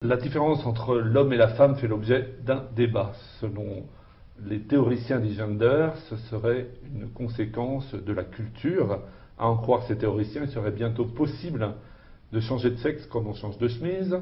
La différence entre l'homme et la femme fait l'objet d'un débat. Selon les théoriciens du gender, ce serait une conséquence de la culture. À en croire ces théoriciens, il serait bientôt possible de changer de sexe comme on change de chemise.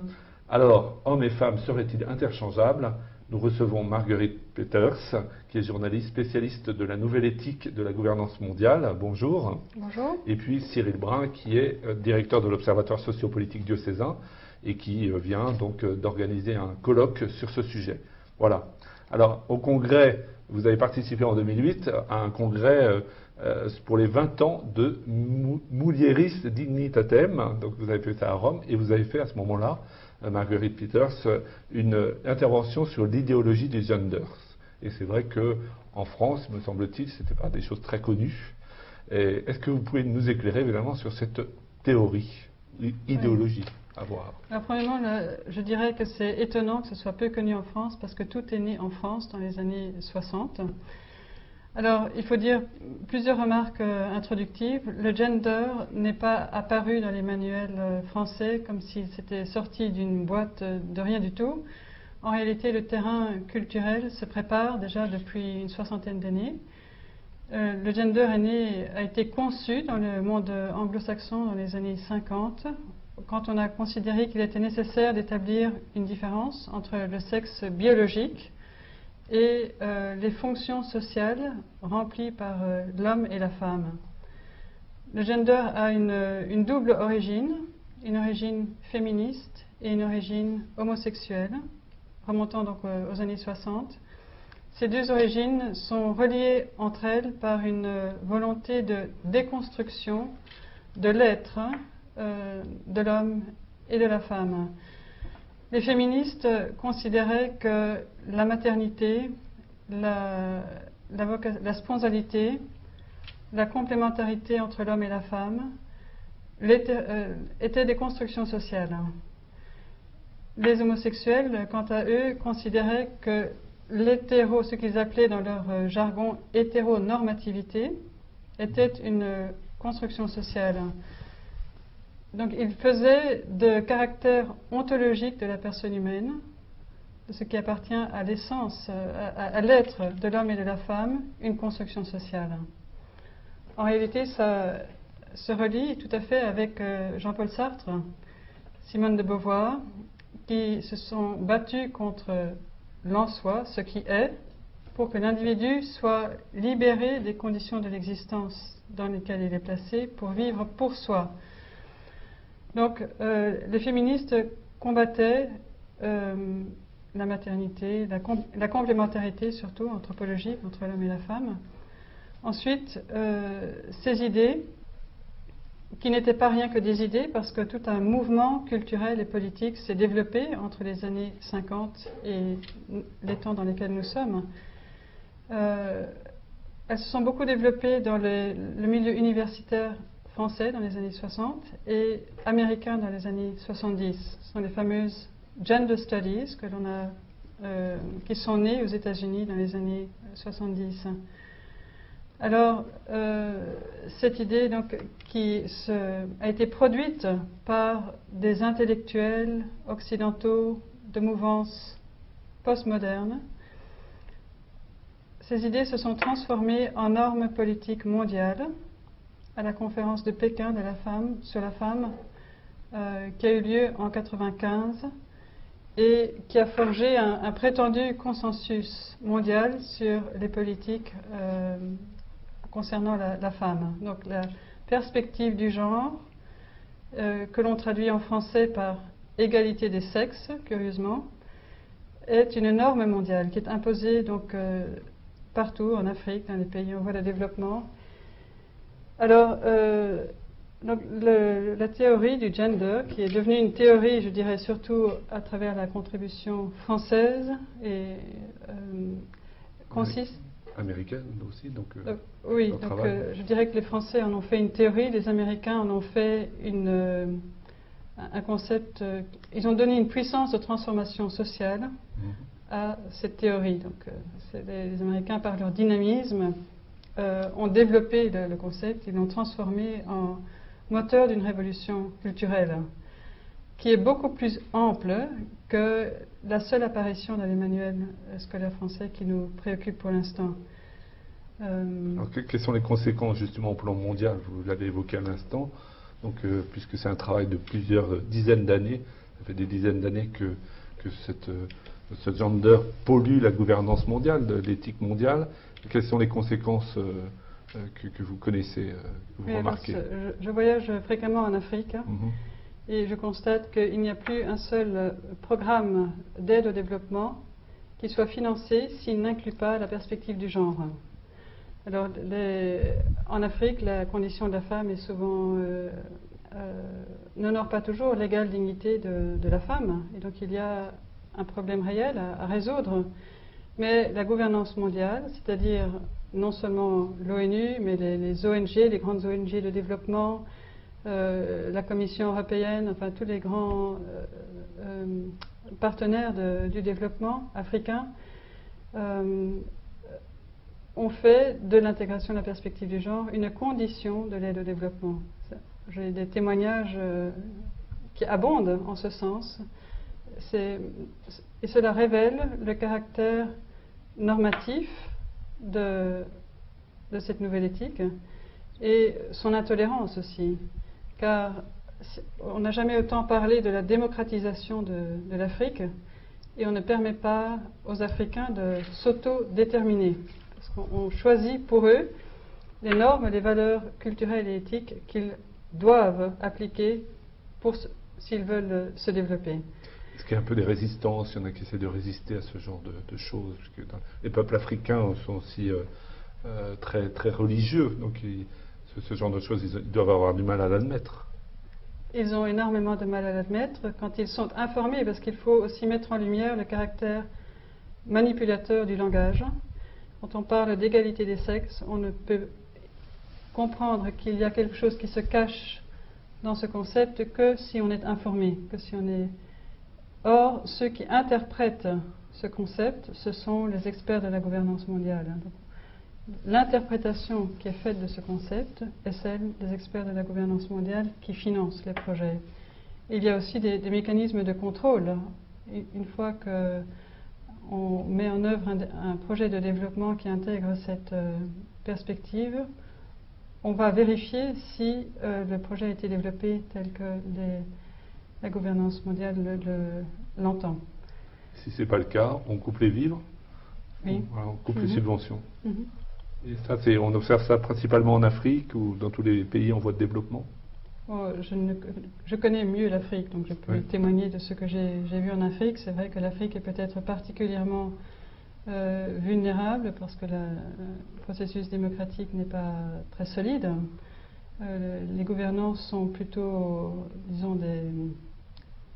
Alors, hommes et femmes seraient-ils interchangeables? Nous recevons Marguerite Peters, qui est journaliste spécialiste de la nouvelle éthique de la gouvernance mondiale. Bonjour. Bonjour. Et puis Cyril Brun, qui est directeur de l'Observatoire sociopolitique diocésain et qui vient donc d'organiser un colloque sur ce sujet. Voilà. Alors, au congrès, vous avez participé en 2008 à un congrès pour les 20 ans de Mulieris Dignitatem. Donc, vous avez fait ça à Rome et vous avez fait à ce moment-là, Marguerite Peters, une intervention sur l'idéologie des genders. Et c'est vrai qu'en France, me semble-t-il, ce n'était pas des choses très connues. Est-ce que vous pouvez nous éclairer évidemment sur cette théorie, idéologie à voir? Alors, premièrement, je dirais que c'est étonnant que ce soit peu connu en France parce que tout est né en France dans les années 60. Alors, il faut dire plusieurs remarques introductives. Le gender n'est pas apparu dans les manuels français comme s'il s'était sorti d'une boîte de rien du tout. En réalité, le terrain culturel se prépare déjà depuis une soixantaine d'années. Le gender a été conçu dans le monde anglo-saxon dans les années 50, quand on a considéré qu'il était nécessaire d'établir une différence entre le sexe biologique et les fonctions sociales remplies par l'homme et la femme. Le gender a une double origine, une origine féministe et une origine homosexuelle, remontant donc aux années 60. Ces deux origines sont reliées entre elles par une volonté de déconstruction de l'être, de l'homme et de la femme. Les féministes considéraient que la maternité, la spontanalité, la complémentarité entre l'homme et la femme étaient des constructions sociales. Les homosexuels, quant à eux, considéraient que ce qu'ils appelaient dans leur jargon hétéronormativité, était une construction sociale. Donc ils faisaient de caractère ontologique de la personne humaine, de ce qui appartient à l'essence, à l'être de l'homme et de la femme, une construction sociale. En réalité, ça se relie tout à fait avec Jean-Paul Sartre, Simone de Beauvoir, qui se sont battus contre l'en-soi, ce qui est, pour que l'individu soit libéré des conditions de l'existence dans lesquelles il est placé pour vivre pour soi. Donc, les féministes combattaient la maternité, la complémentarité surtout anthropologique entre l'homme et la femme. Ensuite, ces idées, qui n'étaient pas rien que des idées, parce que tout un mouvement culturel et politique s'est développé entre les années 50 et les temps dans lesquels nous sommes. Elles se sont beaucoup développées dans le milieu universitaire français dans les années 60 et américain dans les années 70. Ce sont les fameuses gender studies qui sont nées aux États-Unis dans les années 70. Alors, cette idée donc, a été produite par des intellectuels occidentaux de mouvance postmoderne. Ces idées se sont transformées en normes politiques mondiales à la conférence de Pékin sur la femme qui a eu lieu en 1995 et qui a forgé un prétendu consensus mondial sur les politiques concernant la femme. Donc la perspective du genre, que l'on traduit en français par égalité des sexes, curieusement, est une norme mondiale qui est imposée donc partout en Afrique, dans les pays en voie de développement. Alors, donc la théorie du gender, qui est devenue une théorie, je dirais surtout à travers la contribution française, et consiste... Américaine aussi, donc oui, donc je dirais que les Français en ont fait une théorie, les Américains en ont fait un concept, ils ont donné une puissance de transformation sociale à cette théorie. Donc les Américains, par leur dynamisme, ont développé le concept, ils l'ont transformé en moteur d'une révolution culturelle qui est beaucoup plus ample que la seule apparition dans les manuels scolaires français qui nous préoccupe pour l'instant. Alors, quelles sont les conséquences justement au plan mondial? Vous l'avez évoqué à l'instant. Donc, puisque c'est un travail de plusieurs dizaines d'années, ça fait des dizaines d'années que ce gender pollue la gouvernance mondiale, l'éthique mondiale. Quelles sont les conséquences que vous connaissez, que vous remarquez? Je voyage fréquemment en Afrique et je constate qu'il n'y a plus un seul programme d'aide au développement qui soit financé s'il n'inclut pas la perspective du genre. Alors, en Afrique, la condition de la femme est souvent n'honore pas toujours l'égale dignité de la femme, et donc il y a un problème réel à résoudre. Mais la gouvernance mondiale, c'est-à-dire non seulement l'ONU, mais les ONG, les grandes ONG de développement, la Commission européenne, enfin tous les grands partenaires du développement africain, ont fait de l'intégration de la perspective du genre une condition de l'aide au développement. J'ai des témoignages qui abondent en ce sens, et cela révèle le caractère normatif de cette nouvelle éthique et son intolérance aussi, car on n'a jamais autant parlé de la démocratisation de l'Afrique et on ne permet pas aux Africains de s'auto-déterminer, parce qu'on choisit pour eux les normes, les valeurs culturelles et éthiques qu'ils doivent appliquer s'ils veulent se développer. Est-ce qu'il y a un peu des résistances? Il y en a qui essaient de résister à ce genre de choses. Parce que les peuples africains sont aussi très, très religieux. Donc ce genre de choses, ils doivent avoir du mal à l'admettre. Ils ont énormément de mal à l'admettre quand ils sont informés, parce qu'il faut aussi mettre en lumière le caractère manipulateur du langage. Quand on parle d'égalité des sexes, on ne peut comprendre qu'il y a quelque chose qui se cache dans ce concept que si on est informé, que si on est... Or, ceux qui interprètent ce concept, ce sont les experts de la gouvernance mondiale. L'interprétation qui est faite de ce concept est celle des experts de la gouvernance mondiale qui financent les projets. Il y a aussi des mécanismes de contrôle. Une fois qu'on met en œuvre un projet de développement qui intègre cette perspective, on va vérifier si le projet a été développé tel que la gouvernance mondiale l'entend. Si ce n'est pas le cas, on coupe les vivres, oui. On coupe les subventions. Et ça, on observe ça principalement en Afrique ou dans tous les pays en voie de développement? Je connais mieux l'Afrique, donc je peux témoigner de ce que j'ai vu en Afrique. C'est vrai que l'Afrique est peut-être particulièrement vulnérable parce que le processus démocratique n'est pas très solide. Les gouvernants sont plutôt, disons,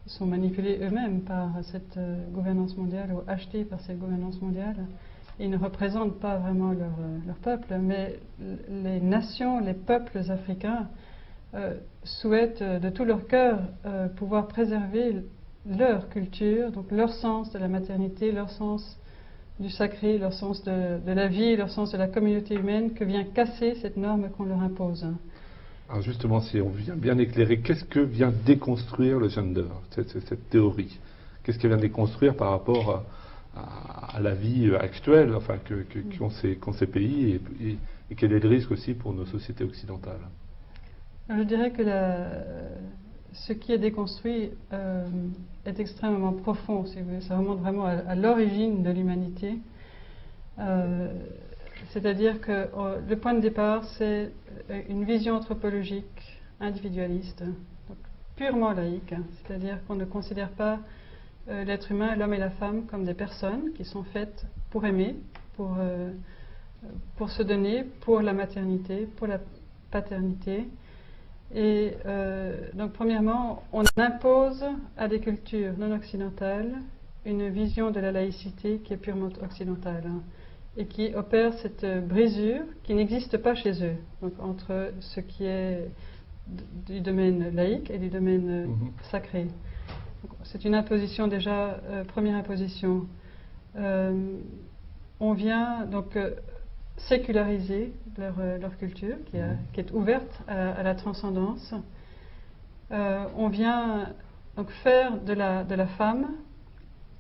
sont manipulés eux-mêmes par cette gouvernance mondiale ou achetés par cette gouvernance mondiale. Ils ne représentent pas vraiment leur peuple, mais les nations, les peuples africains souhaitent de tout leur cœur pouvoir préserver leur culture, donc leur sens de la maternité, leur sens du sacré, leur sens de la vie, leur sens de la communauté humaine que vient casser cette norme qu'on leur impose. Alors justement, si on vient bien éclairer, qu'est-ce que vient déconstruire le gender, cette théorie? Qu'est-ce qu'elle vient déconstruire par rapport à la vie actuelle, enfin, qu'ont ces pays et quel est le risque aussi pour nos sociétés occidentales? Je dirais que ce qui est déconstruit est extrêmement profond, si vous voulez. Ça remonte vraiment à l'origine de l'humanité. C'est-à-dire que le point de départ, c'est une vision anthropologique individualiste, donc purement laïque, c'est-à-dire qu'on ne considère pas l'être humain, l'homme et la femme, comme des personnes qui sont faites pour aimer, pour se donner, pour la maternité, pour la paternité. Et donc premièrement, on impose à des cultures non occidentales une vision de la laïcité qui est purement occidentale, et qui opère cette brisure qui n'existe pas chez eux, donc entre ce qui est du domaine laïque et du domaine sacré. C'est une imposition déjà, première imposition. On vient donc séculariser leur culture qui est ouverte à la transcendance. On vient donc faire de la femme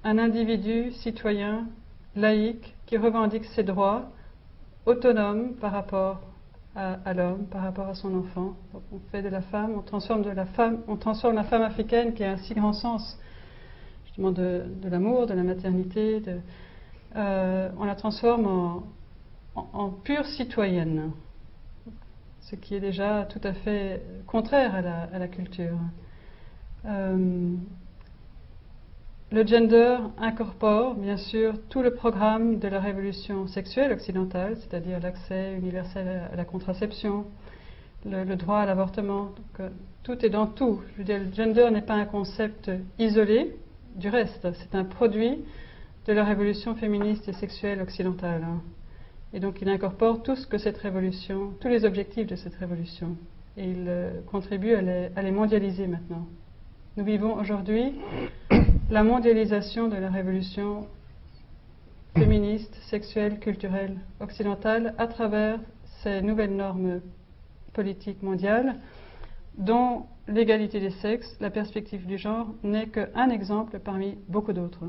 un individu citoyen, laïque, qui revendique ses droits, autonome par rapport à l'homme, par rapport à son enfant. Donc on fait de la femme, on transforme la femme africaine qui a un si grand sens, justement de l'amour, de la maternité, on la transforme en pure citoyenne, ce qui est déjà tout à fait contraire à la culture. Le gender incorpore bien sûr tout le programme de la révolution sexuelle occidentale, c'est-à-dire l'accès universel à la contraception, le droit à l'avortement. Tout est dans tout. Je veux dire, le gender n'est pas un concept isolé du reste, c'est un produit de la révolution féministe et sexuelle occidentale. Et donc il incorpore tout ce que cette révolution, tous les objectifs de cette révolution. Et il contribue à les mondialiser maintenant. Nous vivons aujourd'hui la mondialisation de la révolution féministe, sexuelle, culturelle, occidentale à travers ces nouvelles normes politiques mondiales dont l'égalité des sexes, la perspective du genre n'est qu'un exemple parmi beaucoup d'autres.